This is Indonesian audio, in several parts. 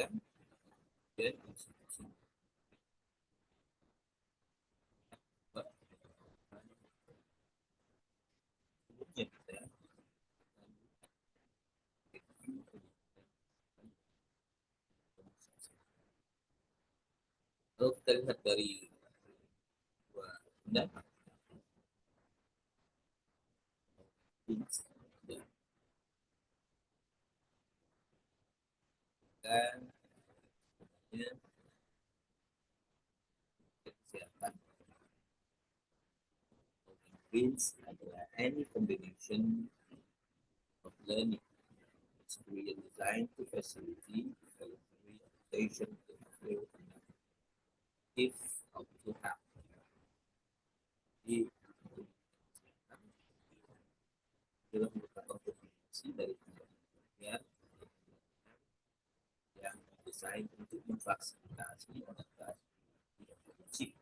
pendidikan dan institusi sebelumnya kita kalau kita lihat dari dua pendapat dan kesehatan means adalah any combination of learning experience designed to facilitate rehabilitation if of to have di dalam merupakan kombinasi dari ya, yang desain untuk memfasilitasi adaptasi dan fungsi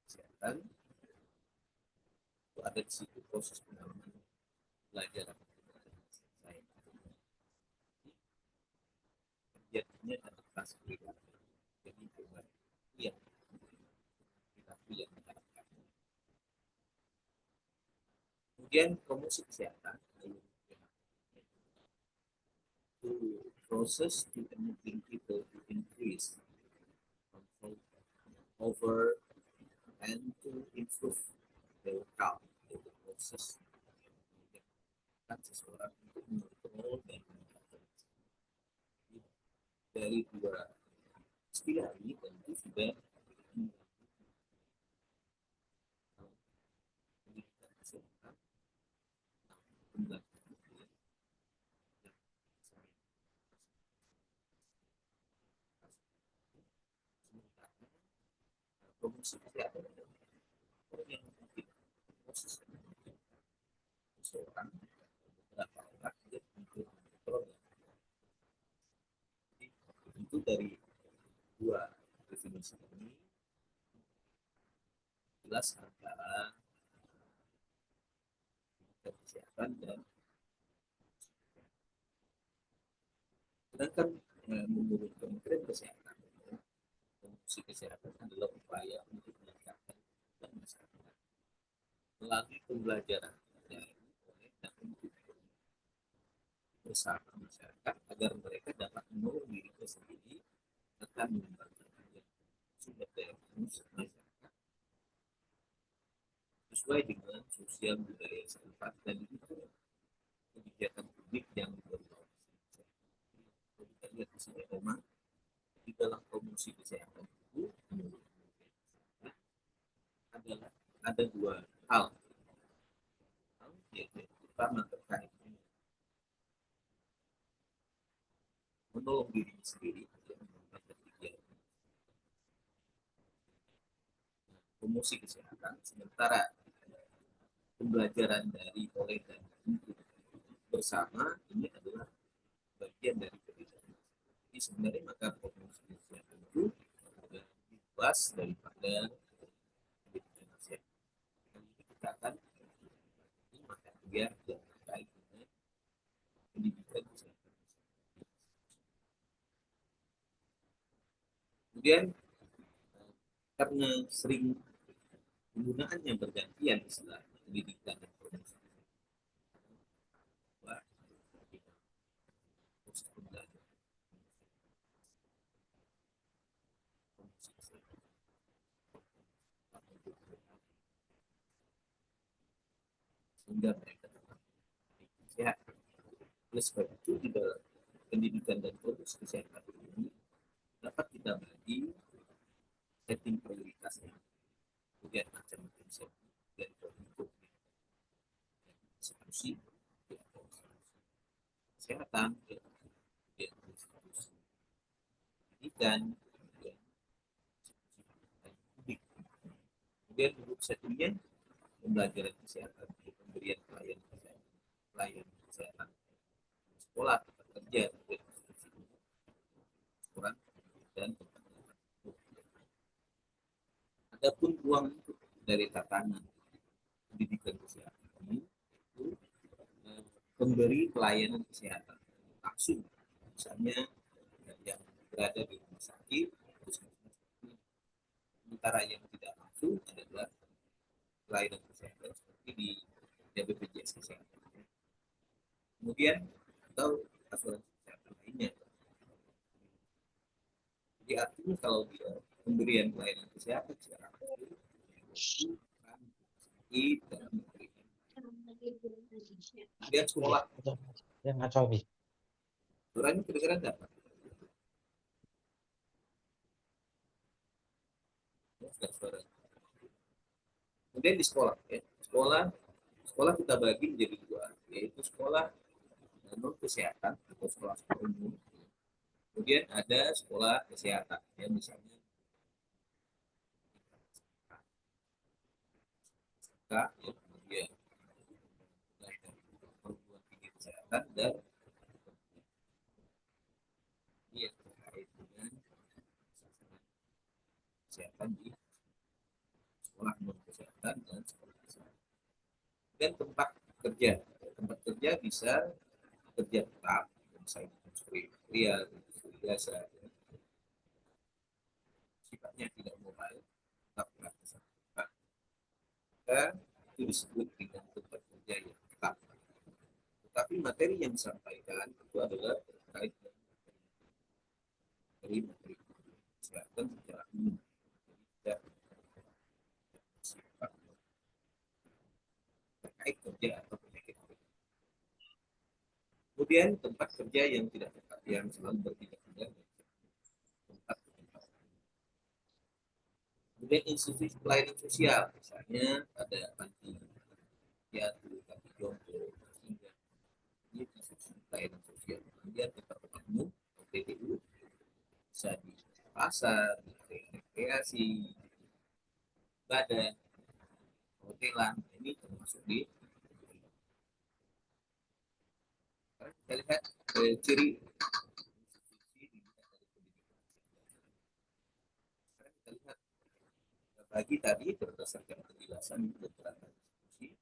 kesehatan. Itu ada di situ proses penanaman pelajaran jadinya adaptasi perilaku. Jadi bukan yang perilaku yang diharapkan. Kemudian promosi kesehatan to process to enabling people to increase control over and to improve their health. Itu proses kan seseorang untuk mengontrol dan dari dua istilah ini tentu sudah pendidikan kesehatan promosi kesehatan yang mungkin proses seseorang beberapa orang yang untuk mengontrol itu dari dua definisi ini jelas antara kesehatan dan sedangkan menurut Kementerian Kesehatan promosi kesehatan adalah upaya untuk meningkatkan masyarakat melalui pembelajaran oleh dan untuk bersama masyarakat agar mereka dapat menolong dirinya sendiri akan mengembangkan sumber daya manusia sesuai dengan sosial budaya setempat dan itu kebijakan publik yang berbasis. Kita lihat di sini memang di dalam promosi kesehatan itu adalah ada dua hal yaitu pertama terkait menolong diri sendiri promosi kesehatan sementara pembelajaran dari oleh dan untuk bersama ini adalah bagian dari kebijakan. Jadi sebenarnya maka promosi kesehatan itu lebih luas daripada pendidikan kesehatan. Ini kita akan maka dia yang terkait dengan pendidikan kesehatan. Kemudian karena sering penggunaannya bergantian istilah pendidikan dan promosi sehingga mereka sehat. Oleh sebab itu di dalam pendidikan dan promosi kesehatan ini dapat kita bagi setting prioritasnya. Kemudian macam-macam setting dari bentuk institusi kesehatan, institusi pendidikan, kemudian untuk settingnya pembelajaran kesehatan, pemberian pelayanan kesehatan, sekolah, tempat kerja, restoran, dan tempat adapun ruang dari tatanan pendidikan kesehatan ini itu pemberi pelayanan kesehatan langsung, misalnya yang berada di rumah sakit, sementara yang tidak langsung adalah pelayanan kesehatan seperti di BPJS kesehatan. Kemudian atau asuransi kesehatan lainnya. Jadi artinya kalau dia pemberian pelayanan kesehatan secara langsung dalam memberikan. Kemudian sekolah. Yang ngaco bi. Suaranya kedengeran nggak? Suara. Kemudian di sekolah, ya. Sekolah kita bagi menjadi dua, yaitu sekolah non kesehatan atau sekolah umum. Kemudian ada sekolah kesehatan, ya, misalnya ya, kemudian perguruan tinggi kesehatan dan yang terkait dengan kesehatan di sekolah non kesehatan dan sekolah kesehatan. Dan tempat kerja bisa kerja tetap, misalnya industri industrial, industri biasa, ya. Sifatnya tidak mobile, tetap beraktivitas. Maka itu disebut dengan tempat kerja yang tetap. Tetapi materi yang disampaikan itu adalah terkait dari materi kesehatan secara umum, tidak bersifat terkait kerja atau penyakit. Kemudian tempat kerja yang tidak tetap, yang selalu berpindah-pindah. Kemudian institusi pelayanan sosial, misalnya ada panti jatuh, panti jompo, hingga ini institusi pelayanan sosial. Kemudian tempat umum, PTU, bisa di pasar, di rekreasi, badan, hotelan, ini termasuk di. Kita lihat ciri kita lihat bagi tadi berdasarkan penjelasan beberapa institusi,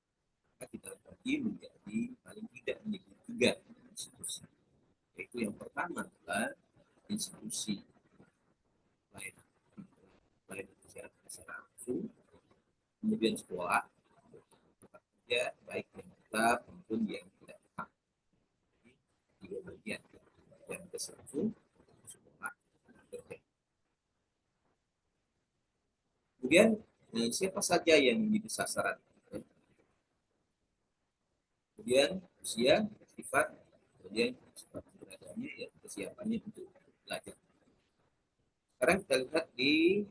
kita bagi menjadi paling tidak menjadi 3 institusi. Yaitu yang pertama adalah institusi pelayanan kesehatan secara langsung, kemudian sekolah, tempat kerja baik yang tetap maupun yang tidak tetap. Tiga bagian yang langsung, sekolah, kerja. Kemudian siapa saja yang menjadi sasaran? Kemudian usia, sifat, kemudian sifat keberadaannya, ya, kesiapannya untuk belajar. Sekarang kita lihat di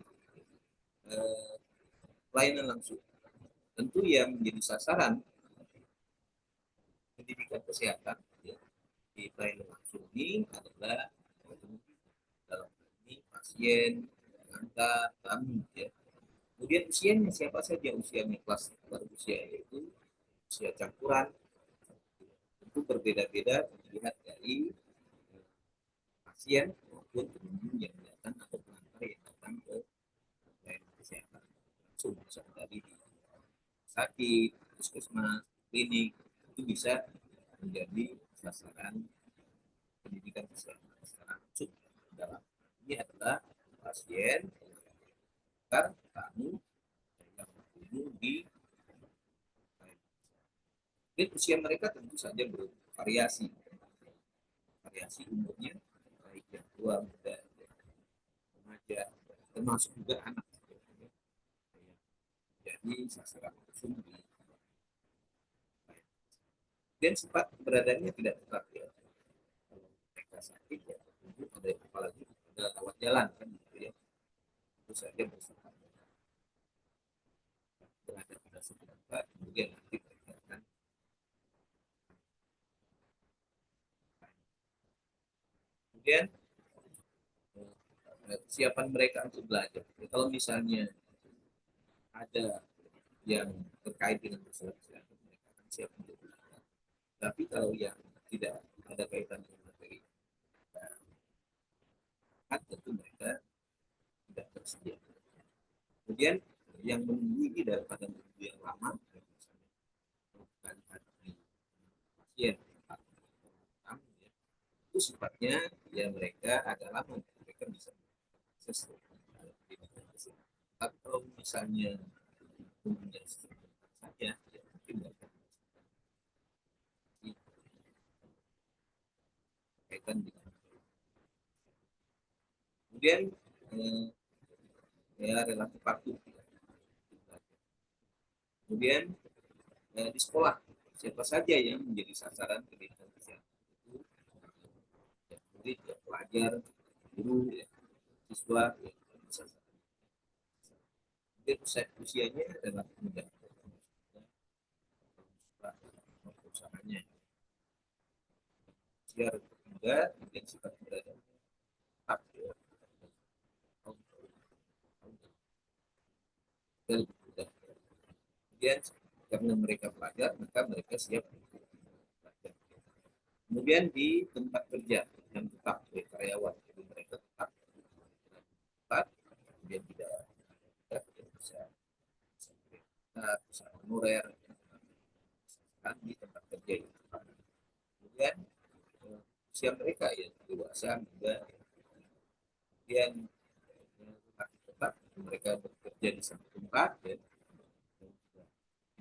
pelayanan langsung. Tentu yang menjadi sasaran pendidikan kesehatan, ya, di pelayanan langsung ini adalah dalam ini pasien, pengantar, tamu, ya. Kemudian usianya siapa saja usianya kelas usia, yaitu usia campuran, tentu berbeda-beda dilihat dari pasien maupun pengunjung yang datang atau pengantar yang datang ke pelayanan kesehatan langsung, misalnya tadi di sakit, puskesmas, klinik, itu bisa menjadi sasaran pendidikan kesehatan secara langsung. Dalam ini adalah pasien, pengantar, tamu yang berkunjung di. Dan usia mereka tentu saja bervariasi, variasi umurnya, baik yang tua, muda, remaja, termasuk juga anak. Jadi sasaran langsung di. Dan sifat keberadaannya tidak tetap, ya. Kalau mereka sakit, ya tentu ada, apalagi ada lewat jalan kan, gitu, ya. Itu saja bersifat berada pada suatu tempat, kemudian nanti mereka akan. Kemudian kesiapan mereka untuk belajar. Kalau misalnya ada yang terkait dengan masalah kesehatan, mereka akan siap untuk belajar. Tapi kalau yang tidak ada kaitan dengan materi, tentu mereka tidak tersedia. Kemudian yang menunggu ini daripada menunggu yang lama, misalnya bukan hati pasien itu sifatnya ya mereka agak lama, mereka bisa akses pendidikan tersebut. Atau misalnya umumnya saja, ya mungkin mereka berkaitan dengan kemudian eh, ya relatif patuh. Kemudian di sekolah siapa saja yang menjadi sasaran pendidikan kesehatan itu ya, murid, ya, pelajar, guru, ya, siswa, ya, sasaran. Kemudian usianya adalah muda, usahanya usia muda, kemudian sifat berada tetap ya, lebih muda. Kemudian karena mereka pelajar, maka mereka siap untuk belajar. Kemudian di tempat kerja yang tetap oleh karyawan, jadi mereka tetap tempat, kemudian tidak bisa bisa honorer kan di tempat kerja itu. Kemudian usia mereka ya dewasa muda, kemudian tetap mereka bekerja di satu tempat ya,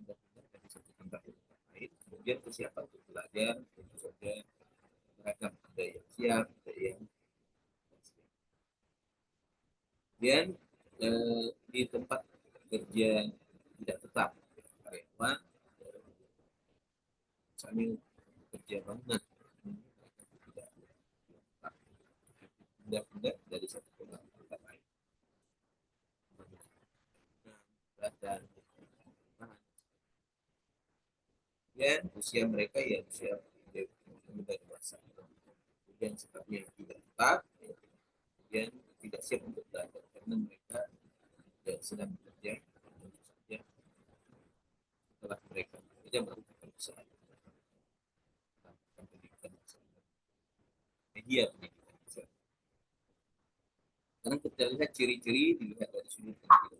dari satu tempat ke tempat lain. Kemudian kesiapan untuk belajar tentu saja beragam, ada yang siap, ada yang kemudian di tempat kerja tidak tetap karyawan misalnya kerja bangunan tidak pindah-pindah dari satu tempat ke tempat lain dan kemudian usia mereka ya usia muda dewasa, kemudian sifatnya tidak tetap ya, kemudian tidak siap untuk belajar karena mereka ya, sedang bekerja tentu saja setelah mereka bekerja melakukan usaha pendidikan media pendidikan. Karena kita lihat ciri-ciri dilihat dari sudut pandang.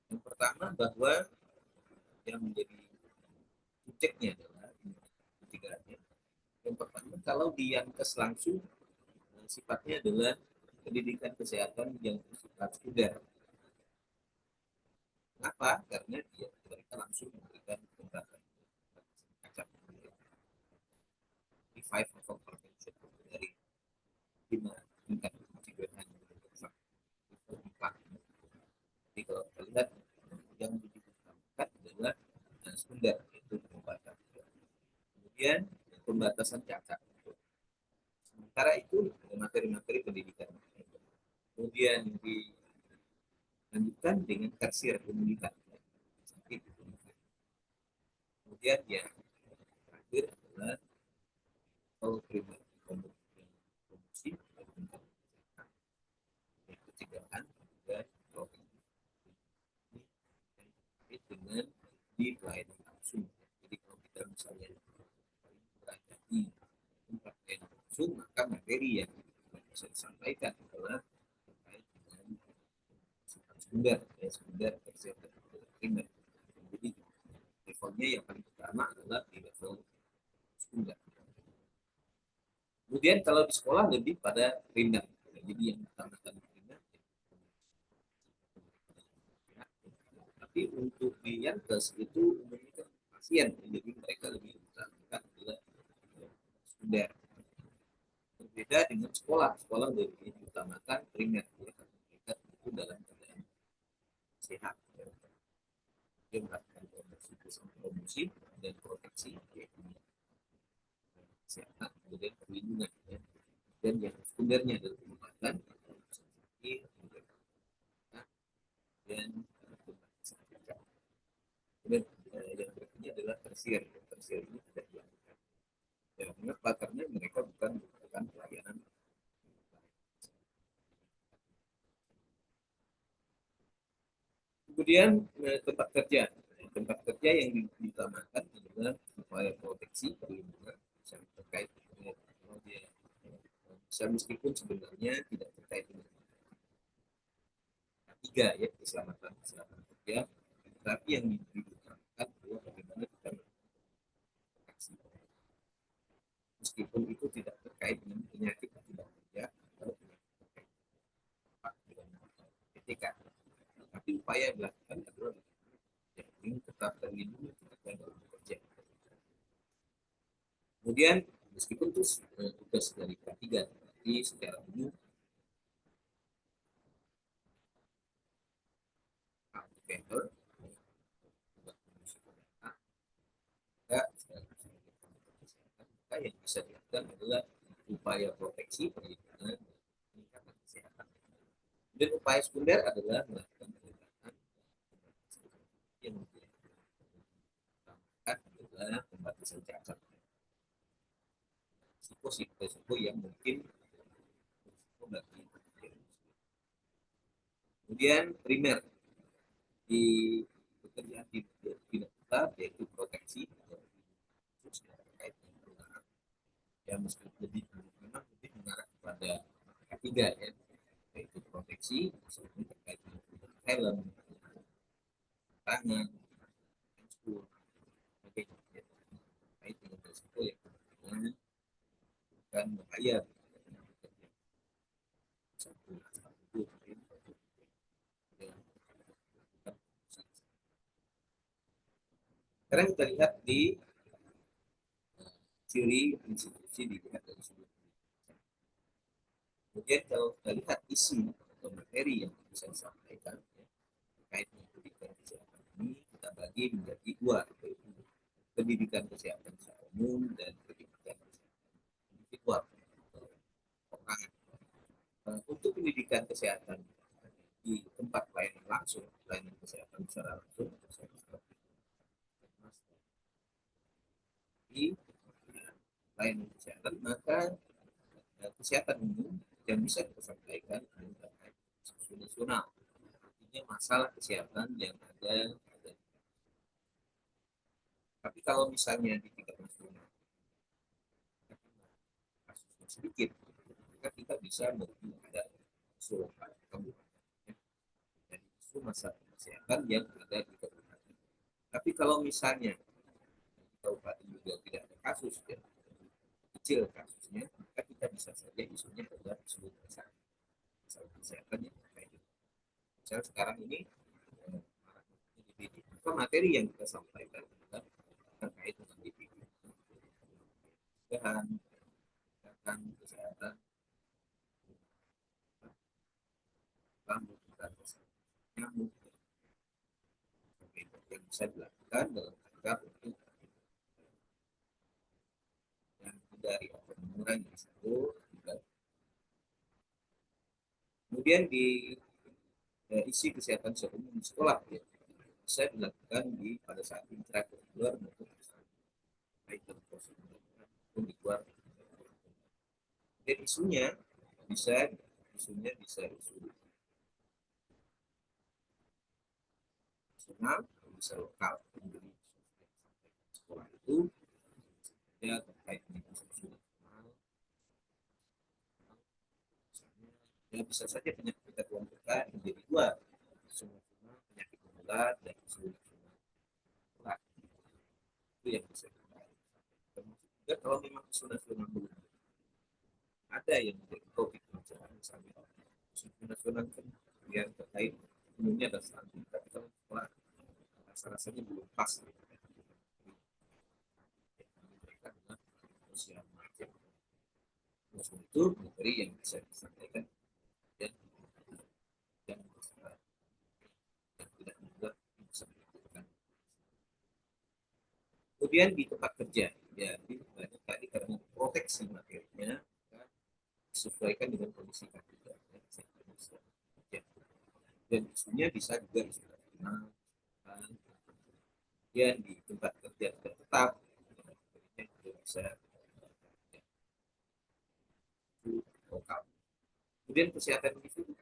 Yang pertama bahwa yang menjadi subjeknya adalah ketiganya. Yang pertama kalau di Yankes langsung sifatnya adalah pendidikan kesehatan yang bersifat standar. Kenapa? Karena dia mereka langsung memberikan pengobatan acak di five level prevention dari 5 tingkat pencegahan empat. Jadi kalau kita lihat yang diutamakan adalah standar yaitu pengobatan. Kemudian pembatasan cacat. Sementara itu materi-materi pendidikan. Kemudian dilanjutkan dengan tersier imunitas. Kemudian yang terakhir adalah primer promosi pencegahan dan proteksi dengan di pelayanan langsung. Jadi kalau kita misalnya berada di tempat pelayanan langsung, maka materi yang bisa disampaikan adalah terkait dengan sekunder, ya sekunder, tersier, dan primer. Jadi levelnya yang paling pertama adalah di level sekunder. Kemudian kalau di sekolah lebih pada primer. Jadi yang utamakan primer. Tapi untuk di Yankes itu umumnya pasien, jadi mereka lebih utamakan adalah sekunder. Berbeda dengan sekolah, sekolah lebih utamakan primer, ya, mereka itu dalam keadaan sehat. Dia melakukan promosi dan proteksi, yaitu kesehatan, kemudian perlindungan, ya. Dan yang sekundernya adalah pengobatan, dan kemudian yang berikutnya adalah tersier. Tersier ini tidak dilakukan. Ya, mengapa? Karena mereka bukan melakukan pelayanan. Kemudian tempat kerja. Tempat kerja yang diutamakan adalah upaya proteksi perlindungan yang terkait dengan dia bisa meskipun sebenarnya tidak terkait dengan tiga ya keselamatan kerja, tapi yang diutamakan adalah bagaimana kita melakukan meskipun itu tidak terkait dengan penyakit akibat kerja atau penyakit terkait dengan etika. Tapi upaya yang dilakukan adalah yang ingin tetap terlindungi ketika dalam bekerja. Kemudian meskipun itu tugas dari K3, tapi secara umum vendor maka yang bisa dilakukan adalah upaya proteksi perlindungan peningkatan kesehatan. Dan upaya sekunder adalah melakukan pendekatan yang adalah pembatasan cacat. Risiko yang mungkin bagi. Kemudian primer di pekerjaan tidak tetap yaitu proteksi terkait dengan penularan. Ya meskipun memang lebih mengarah kepada ketiga ya, yaitu proteksi terkait dengan helm, tangan, handscoon, sebagainya. Terkait dengan risiko yang bukan bahaya. Sekarang kita lihat di ciri institusi dilihat dari sudut. Kemudian kalau kita lihat isi atau materi yang bisa disampaikan terkait dengan pendidikan kesehatan ini kita bagi menjadi dua, yaitu pendidikan kesehatan secara umum dan pendidikan kesehatan individual. Untuk pendidikan kesehatan di tempat pelayanan langsung, pelayanan kesehatan secara langsung, di pelayanan kesehatan, maka kesehatan umum yang bisa kita sampaikan adalah isu nasional. Artinya masalah kesehatan yang ada. Tapi kalau misalnya di tingkat nasional kasusnya sedikit, maka kita bisa menuju pada isu kabupaten dan isu masalah kesehatan yang ada di kabupaten. Tapi kalau misalnya di kabupaten juga tidak ada kasus ya, kecil kasusnya, maka kita bisa saja isunya adalah isu masalah kesehatan yang terkait. Misalnya sekarang ini materi yang kita sampaikan adalah terkait dengan DPD, kesehatan, kesehatan, rambut, dan nyamuk, yang bisa dilakukan dalam rangka untuk yang dari atau mengurangi risiko. Kemudian di isi kesehatan seumum di sekolah ya, bisa dilakukan pada saat intrakurikuler maupun baik dalam proses maupun di luar. Dan isunya bisa isu nasional, bisa lokal. Jadi sekolah itu ya terkait dengan isu nasional. Ya bisa saja penyakit kita kelompokkan menjadi dua, isu nasional penyakit menular dan isu nasional. Itu yang bisa kita. Termasuk juga kalau memang isu nasional belum ada yang menjadi topik pembicaraan misalnya isu nasional kan yang terkait umumnya adalah stunting, tapi kalau sekolah rasa-rasanya belum pas mereka adalah usia remaja. Oleh itu materi yang bisa disampaikan dan tidak mudah bisa dilakukan. Kemudian di tempat kerja ya banyak tadi karena proteksi materinya disesuaikan dengan kondisi kerja dan isunya bisa juga isu nasional. Kemudian di tempat kerja tetap juga bisa lokal. Kemudian kesehatan individu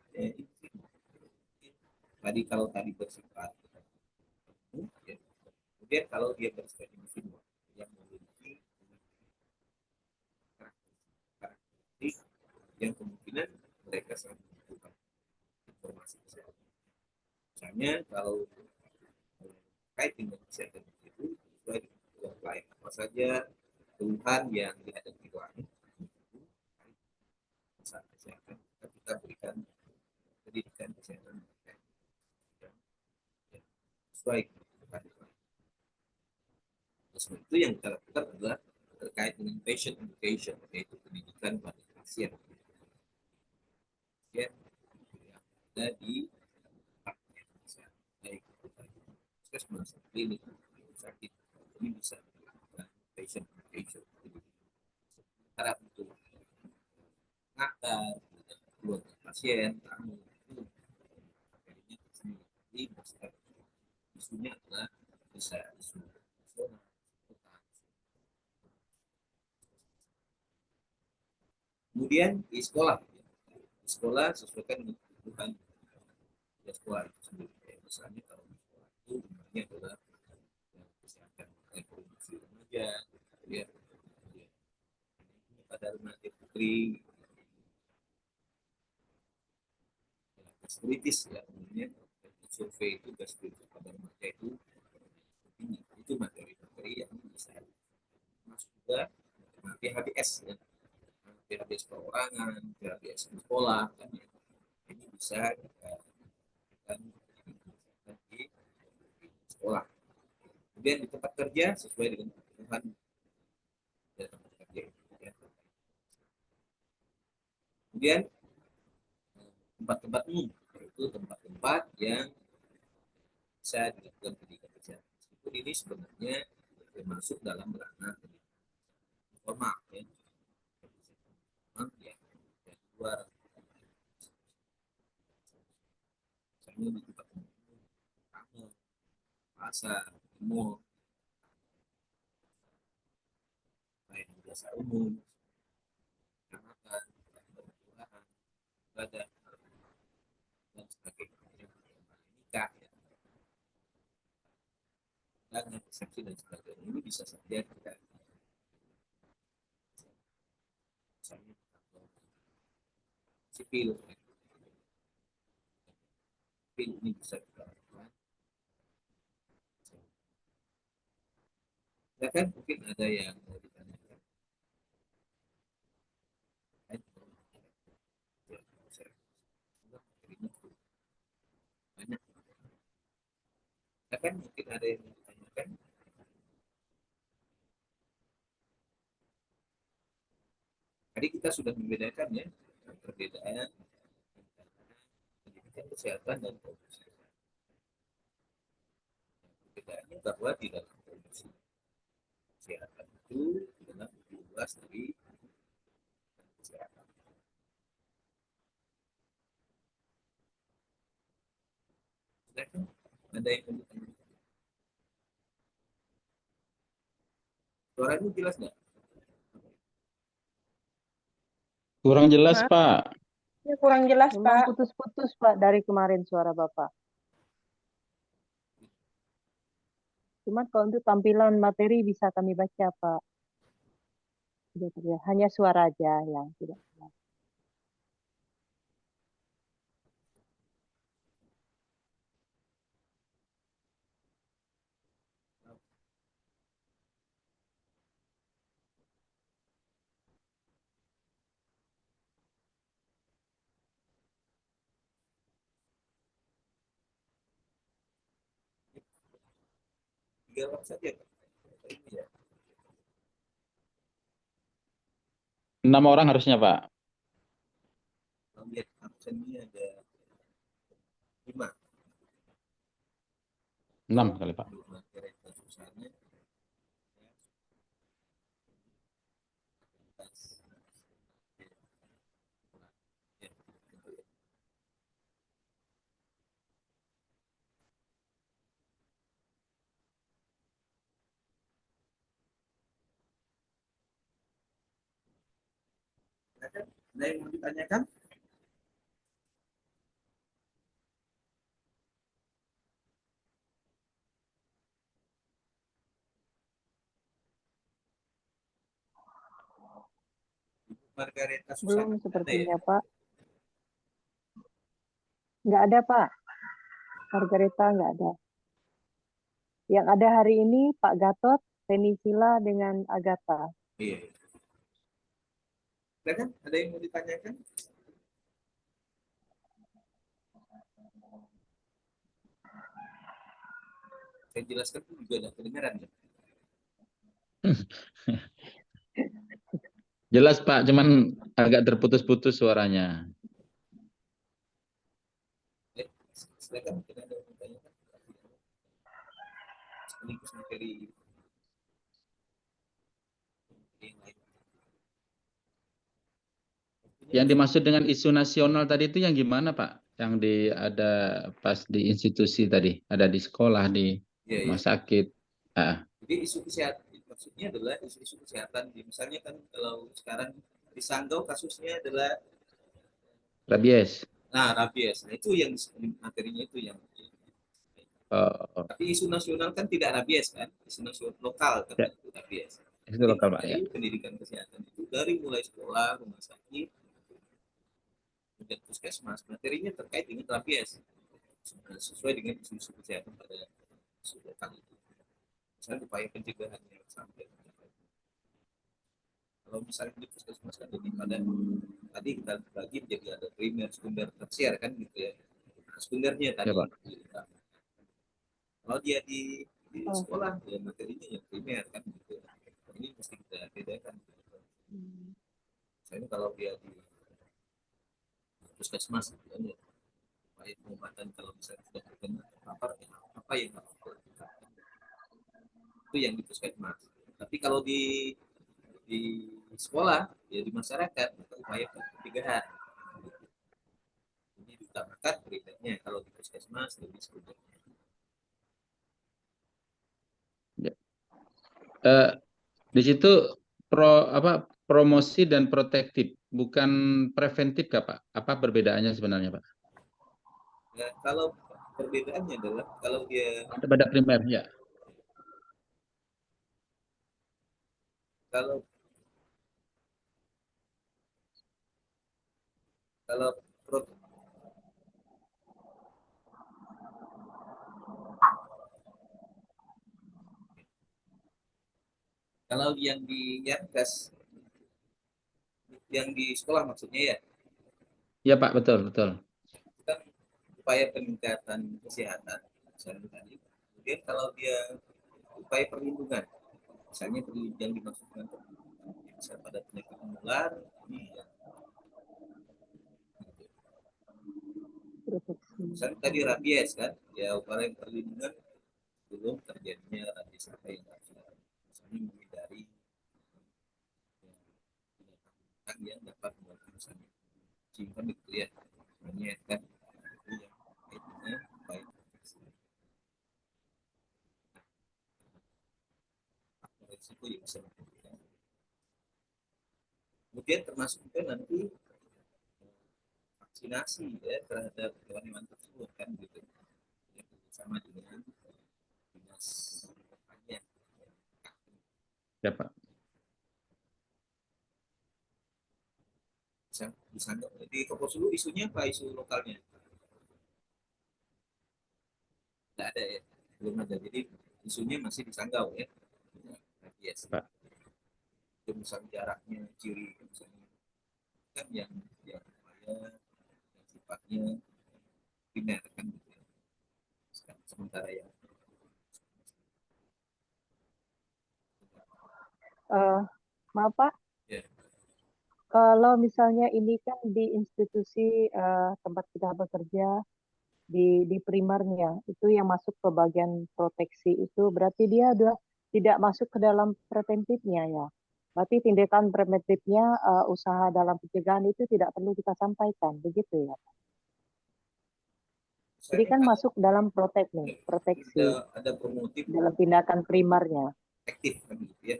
tadi bersifat ya. Kemudian kalau dia bersifat individu yang memiliki karakteristik yang kemungkinan mereka sangat membutuhkan informasi kesehatan. Misalnya kalau terkait dengan kesehatan itu sesuai dengan pelayanan apa saja keluhan yang dihadapi orang masalah kesehatan, kita berikan pendidikan kesehatan yang sesuai kebutuhan. Sebab itu yang kita lakukan adalah terkait dengan patient education, yaitu pendidikan pada pasien. Pasien yang ada di baik puskesmas, klinik, sakit, ini bisa melakukan patient education. Harap untuk pengantar, keluarga pasien, tamu, itu isunya adalah bisa isu nasional. Kemudian di sekolah sesuaikan dengan kebutuhan di sekolah itu sendiri. Misalnya kalau di sekolah itu jumlahnya adalah kesehatan reproduksi remaja, kemudian pada remaja putri, gastritis ya, kemudian survei itu gastritis pada remaja ini itu materi-materi yang bisa masuk juga PHBS ya, PHBS perorangan, PHBS sekolah kan ya. Ini bisa dan di sekolah. Kemudian di tempat kerja sesuai dengan kebutuhan dari tempat kerja. Ya. Kemudian tempat-tempat umum, yaitu tempat-tempat yang bisa dilakukan pendidikan kesehatan. Meskipun ini sebenarnya termasuk dalam ranah formal ya. Ya, yang luar misalnya di tempat umum, pasar, mall, lain jasa umum, kecamatan, kelurahan, badan, dan sebagainya. Nikah, ya, dan resepsi dan sebagainya. Ini bisa saja kita misalnya sipil, sipil ini bisa kita lakukan. Ya kan mungkin ada yang mau ditanyakan. Banyak. Ya kan mungkin ada yang mau ditanyakan. Tadi kita sudah membedakan ya perbedaan pendidikan kesehatan dan promosi. Perbedaannya bahwa di dalam promosi kesehatan itu adalah lebih luas dari kesehatan. Silakan, ada yang mau ditanyakan? Suaranya jelas nggak? Kurang jelas, Maaf, Pak. ya kurang jelas, Memang Pak. putus-putus, Pak, dari kemarin suara Bapak. Cuma kalau untuk tampilan materi bisa kami baca, Pak. Hanya suara aja yang tidak jelas. Tiga orang saja. Ini ya. 6 orang harusnya, Pak. Kalau lihat absennya ada 5. 6 kali, Pak. Ada yang mau ditanyakan? Margareta Susana. Belum sepertinya, Pak. Nggak ada, Pak. Margareta nggak ada. Yang ada hari ini Pak Gatot, Penisila dengan Agatha. Iya. Silakan, ada yang mau ditanyakan? Saya jelaskan pun juga ada kedengaran ya. Jelas Pak, cuman agak terputus-putus suaranya. Silakan, mungkin ada yang mau ditanyakan. Sekaligus materi yang lain. Yang dimaksud dengan isu nasional tadi itu yang gimana Pak? Yang ada pas di institusi tadi, ada di sekolah, di Iya, iya. rumah sakit. Ah, Jadi isu kesehatan maksudnya adalah isu-isu kesehatan. Misalnya kan kalau sekarang di Sanggau kasusnya adalah rabies. rabies. Nah itu yang materinya itu yang. Oh, Tapi isu nasional kan tidak rabies kan, isu nasional lokal kan ya, itu rabies. itu Jadi lokal Pak materi ya. pendidikan kesehatan itu dari mulai sekolah, rumah sakit, dan puskesmas materinya terkait dengan rabies sesuai dengan isu-isu kesehatan pada isu lokal itu. Misalnya upaya pencegahan yang sampai. Kalau misalnya di puskesmas kan jadi pada tadi kita bagi jadi ada primer, sekunder, tersier kan gitu ya. Nah, sekundernya Ya tadi. Pak. Kalau dia di Oh. sekolah ya materinya yang primer kan gitu. Ini mesti kita bedakan. Misalnya kalau dia di puskesmas gitu kan ya, upaya pengobatan kalau misalnya sudah terkena terpapar ya, apa yang harus dilakukan itu yang di puskesmas. Tapi kalau di sekolah ya di masyarakat maka upaya pencegahan. Ini diutamakan primernya kalau di puskesmas lebih sekundernya. Ya. Di situ promosi dan protektif, bukan preventif kah Pak? Apa perbedaannya sebenarnya Pak? Nah, kalau perbedaannya adalah kalau dia Pada primer ya. kalau kalau pro- kalau yang di Yankes yang di sekolah maksudnya ya Iya Pak, betul betul. itu kan upaya peningkatan kesehatan misalnya tadi. Kemudian kalau dia upaya perlindungan misalnya yang dimaksudkan bisa pada penyakit menular ini ya. Proteksi. Misalnya tadi rabies kan ya upaya perlindungan belum terjadinya rabies apa yang harus dilakukan. Misalnya menghindari binatang yang dapat membuat misalnya simpan gitu ya monyet kan itu yang kaitannya upaya proteksi. Resiko yang bisa memberikan. Kemudian termasuk juga nanti vaksinasi ya terhadap hewan-hewan tersebut kan gitu yang bersama dengan dinas pertanian. Ya Pak. Bisa jadi toko dulu isunya apa isu lokalnya tidak ada ya belum ada jadi isunya masih di Sanggau ya. Yes. Pak. Itu misalnya jaraknya ciri misalnya kan yang upaya yang sifatnya primer kan gitu ya. Sementara yang Maaf Pak, ya, kalau misalnya ini kan di institusi tempat kita bekerja di primernya, itu yang masuk ke bagian proteksi itu berarti dia udah tidak masuk ke dalam preventifnya ya. Berarti tindakan preventifnya usaha dalam pencegahan itu tidak perlu kita sampaikan, begitu ya. Jadi misalnya kan kalau masuk dalam proteksi ada promotif dalam tindakan primernya. aktif kan gitu ya.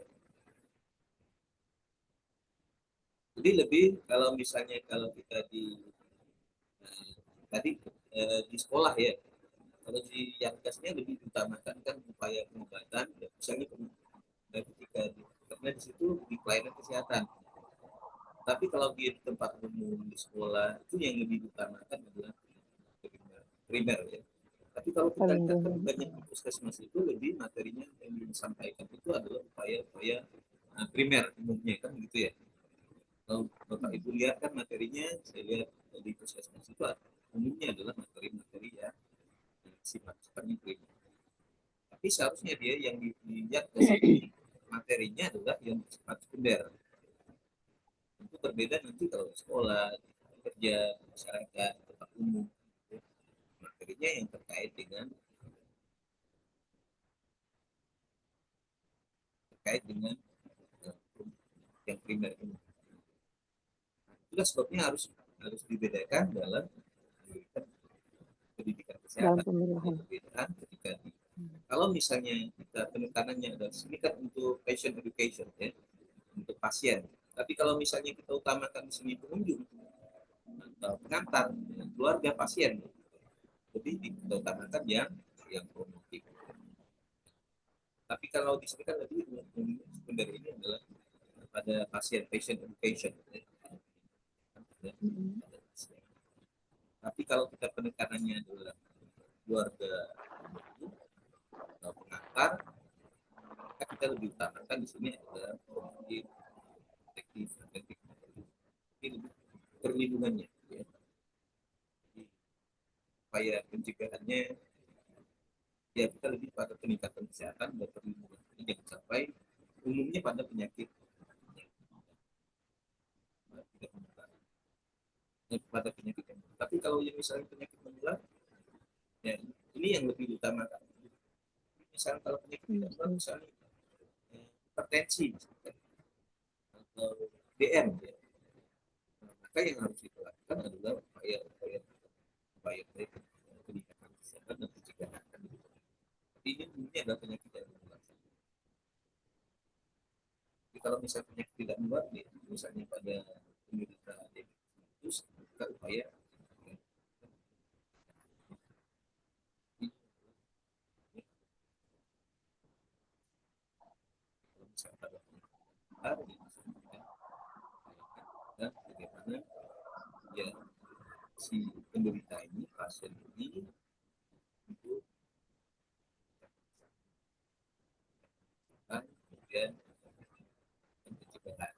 Jadi lebih kalau misalnya kalau kita eh, tadi di sekolah ya, kalau di yang tesnya lebih diutamakan kan upaya pengobatan, ya, misalnya ketika karena di situ di pelayanan kesehatan. Tapi kalau di tempat umum di sekolah itu yang lebih diutamakan adalah primer ya. Tapi kalau kita lihat kan Perlindungan. banyak di puskesmas itu lebih materinya yang disampaikan itu adalah upaya-upaya primer umumnya kan gitu ya. Kalau Bapak Ibu lihat kan materinya, saya lihat di puskesmas itu umumnya adalah materi-materi yang sifatnya primer. Tapi seharusnya dia yang dilihat ke sini materinya adalah yang bersifat sekunder. Itu berbeda nanti kalau sekolah, kerja, masyarakat, tempat umum. Materinya yang terkait dengan yang primer ini. Itulah sebabnya harus dibedakan dalam pendidikan dalam kesehatan. pemilihan. Perbedaan ketika kalau misalnya kita penekanannya adalah ini kan untuk patient education ya, untuk pasien. Tapi kalau misalnya kita utamakan di sini pengunjung atau pengantar keluarga pasien, jadi kita utamakan yang promotif. Tapi kalau di sini kan lebih sekunder ini adalah pada pasien patient education. Ya. Tapi kalau kita penekanannya adalah keluarga atau pengantar, maka kita lebih utamakan di sini adalah promotif, efektif, perlindungannya. Ya. Supaya pencegahannya ya kita lebih pada peningkatan kesehatan dan perlindungan. Ini jangan sampai umumnya pada penyakit tidak menular. Pada penyakit yang menular. Tapi kalau yang misalnya penyakit menular, ya ini yang lebih utamakan. Misalnya kalau penyakit tidak menular, misalnya hipertensi atau DM, ya. Maka yang harus dilakukan adalah upaya peningkatan kesehatan dan pencegahan. Tapi ini adalah penyakit yang menular. Jadi kalau misalnya penyakit tidak menular, misalnya pada penderita diabetes, kita upaya kalau misalnya pada penyakit dan bagaimana ya si penderita ini, pasien ini itu kemudian pencegahan.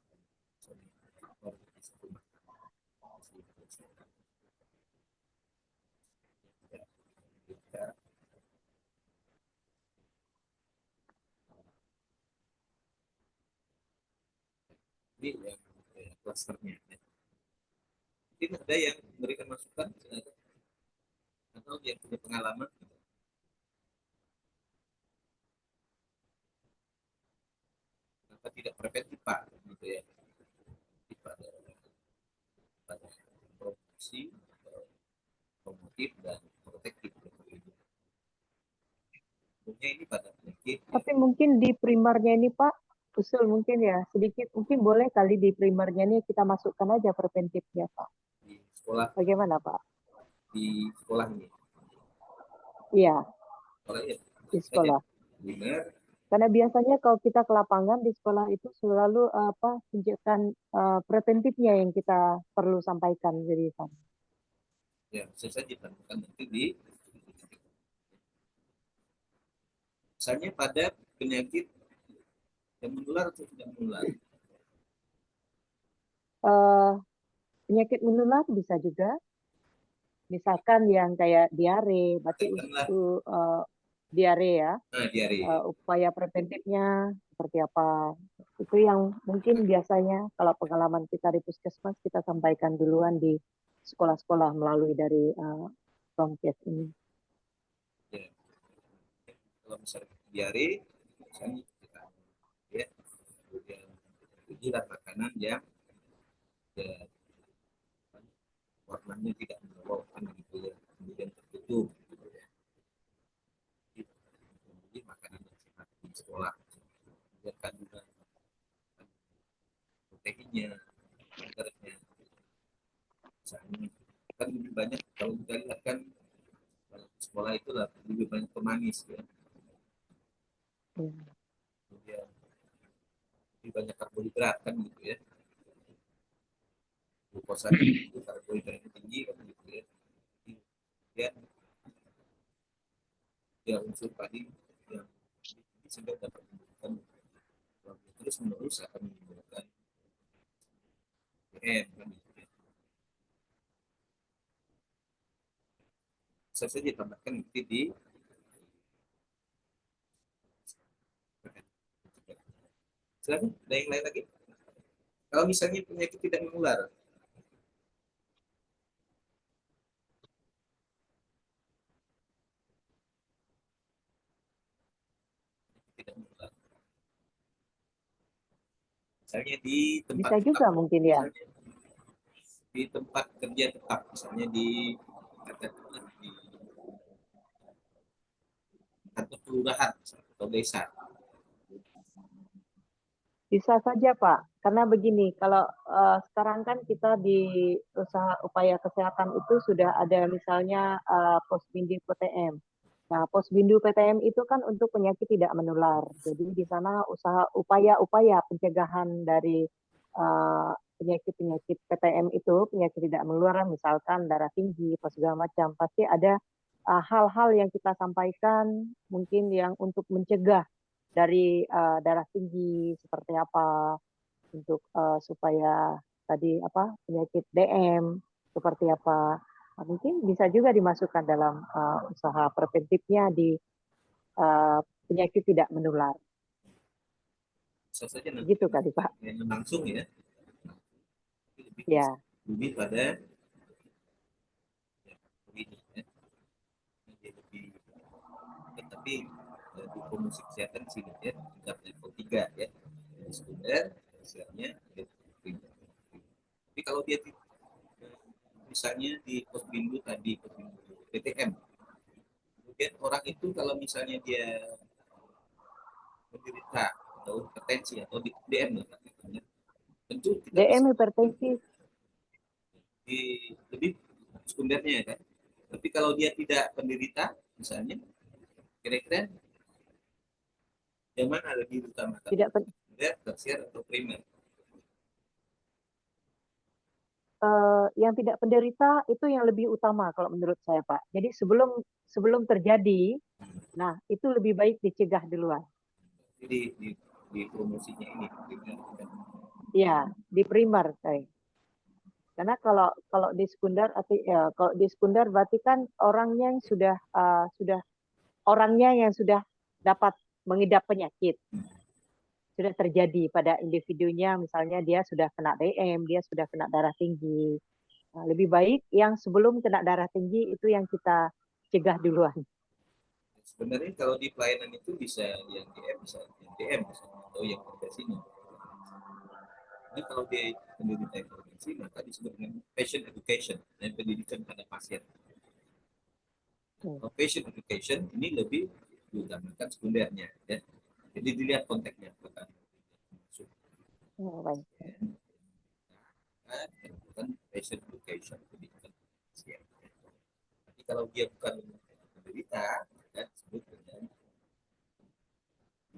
Ini yang klasternya. Mungkin ada yang memberikan masukan atau yang punya pengalaman kenapa tidak preventif Pak gitu ya pada promosi promotif dan protektif umumnya ini pada penyakit Tapi mungkin di primernya ini Pak, usul mungkin ya sedikit, mungkin boleh kali di primernya ini kita masukkan aja preventifnya Pak. di sekolah Bagaimana Pak? di sekolah ini Iya, sekolah ya di sekolah. benar Karena biasanya kalau kita ke lapangan di sekolah itu selalu tunjukkan preventifnya yang kita perlu sampaikan jadi Pak. ya bisa saja ditemukan nanti di misalnya pada penyakit yang menular atau tidak menular Penyakit menular bisa juga, misalkan yang kayak diare, berarti katakanlah itu diare ya. diare Upaya preventifnya seperti apa. Itu yang mungkin biasanya kalau pengalaman kita di puskesmas kita sampaikan duluan di sekolah-sekolah melalui dari Promkes ini. ya. Kalau misalnya diare misalnya kita ya kemudian jilat makanan yang ya, warnanya tidak menyebabkan gitu ya kemudian tertutup gitu ya jadi makanan yang sehat di sekolah kemudian kandungan proteinnya fibernya misalnya kan lebih banyak kalau kita lihat kan sekolah itu lah lebih banyak pemanis ya kemudian lebih banyak karbohidrat kan gitu ya glukosa tinggi karbohidratnya tinggi kan gitu ya kemudian ya unsur tadi yang sehingga dapat menunjukkan terus terus-menerus akan menimbulkan DM kan gitu ya. Bisa saja ditambahkan nanti di silakan, ada yang lain lagi? Kalau misalnya penyakit tidak menular, tidak menular. Misalnya di tempat Bisa juga tetap, mungkin ya. misalnya di tempat kerja tetap, misalnya di katakanlah di kantor kelurahan atau desa. Bisa saja, Pak. Karena begini, kalau sekarang kan kita di usaha upaya kesehatan itu sudah ada misalnya Posbindu PTM. Nah, Posbindu PTM itu kan untuk penyakit tidak menular. Jadi di sana usaha upaya-upaya pencegahan dari penyakit-penyakit PTM itu, penyakit tidak menular, misalkan darah tinggi, apa segala macam, pasti ada hal-hal yang kita sampaikan mungkin yang untuk mencegah dari darah tinggi seperti apa untuk supaya tadi apa penyakit DM seperti apa. Nah, mungkin bisa juga dimasukkan dalam usaha preventifnya di uh, penyakit tidak menular. Bisa saja nanti Gitu kali Pak. yang langsung ya, lebih, Ya, lebih pada ya, ini ya, jadi lebih tapi di promosi kesehatan sini ya tingkat level 3 ya, jadi sekunder, hasilnya tapi kalau dia misalnya di Posbindu tadi, Posbindu PTM, kemudian orang itu kalau misalnya dia menderita atau hipertensi atau di DM lah katanya, tentu kita bisa DM hipertensi di lebih sekundernya ya kan. Tapi kalau dia tidak penderita misalnya, kira-kira yang mana lebih diutamakan, tidak sekunder, tersier atau primer? yang tidak penderita itu yang lebih utama kalau menurut saya Pak. Jadi sebelum sebelum terjadi, nah itu lebih baik dicegah duluan. Jadi di promosinya ini primer kan. Ya, di primer saya. Karena kalau kalau di sekunder atau ya, kalau di sekunder berarti kan orangnya yang sudah orangnya yang sudah dapat mengidap penyakit sudah terjadi pada individunya, misalnya dia sudah kena DM, dia sudah kena darah tinggi. Nah, lebih baik yang sebelum kena darah tinggi itu yang kita cegah duluan. Sebenarnya kalau di pelayanan itu bisa yang DM, bisa yang DM misalnya, atau yang pada sini. Jadi kalau dia penderita hipertensi, maka disebut dengan patient education dan pendidikan pada pasien. Kalau patient education ini lebih diutamakan sekundernya, ya. Jadi dilihat konteksnya, apakah masuk Oh, baik. bukan patient education, pendidikan pasien. Tapi kalau dia bukan penderita, maka disebut dengan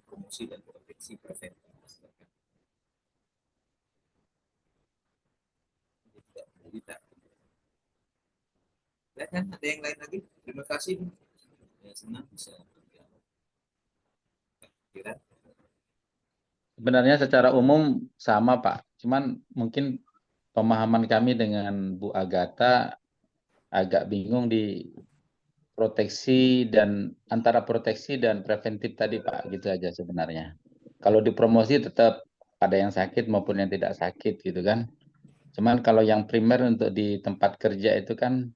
promosi dan proteksi preventif. Dia tidak penderita. Ya kan, ada yang lain lagi? Terima kasih. Ya, senang bisa kira. Sebenarnya secara umum sama, Pak. Cuman mungkin pemahaman kami dengan Bu Agatha agak bingung di proteksi dan antara proteksi dan preventif tadi, Pak. Gitu aja sebenarnya. Kalau di promosi tetap ada yang sakit maupun yang tidak sakit gitu kan. Cuman kalau yang primer untuk di tempat kerja itu kan,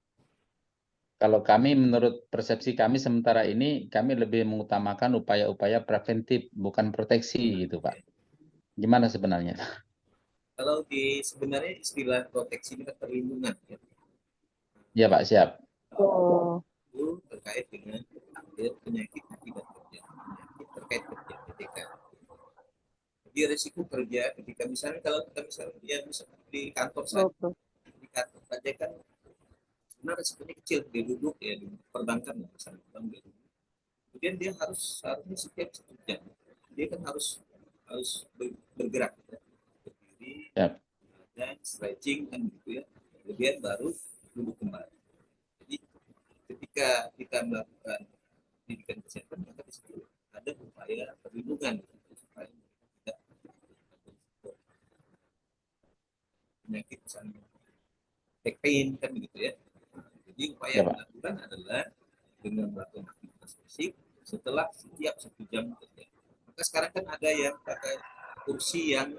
kalau kami menurut persepsi kami sementara ini kami lebih mengutamakan upaya-upaya preventif bukan proteksi gitu, Pak. Gimana sebenarnya? Kalau di sebenarnya istilah proteksi itu kan perlindungan ya. Ya, Pak, siap. Oh, Itu terkait dengan penyakit akibat kerja, penyakit terkait kerja ketika jadi resiko kerja ketika misalnya kalau kita misalnya dia bisa di kantor saja, oke. di kantor saja kan sebenarnya resikonya kecil, dia duduk ya di perbankan misalnya orang dia duduk. Kemudian dia harusnya setiap 1 jam dia kan harus bergerak ya. Berdiri Siap. dan stretching kan gitu ya, kemudian baru duduk kembali. Jadi ketika kita melakukan pendidikan kesehatan maka di situ ada upaya perlindungan supaya tidak penyakit misalnya back pain kan begitu ya. Nah, jadi upaya Ya, yang Pak. dilakukan adalah dengan melakukan aktivitas fisik setelah setiap 1 jam kerja. Maka sekarang kan ada yang pakai kursi yang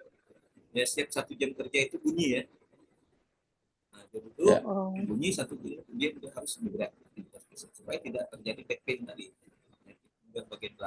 ya setiap 1 jam kerja itu bunyi ya. Nah, jadi itu Ya. Oh, bunyi 1 jam dia harus bergerak aktivitas fisik supaya tidak terjadi back pain tadi. Bagian belakang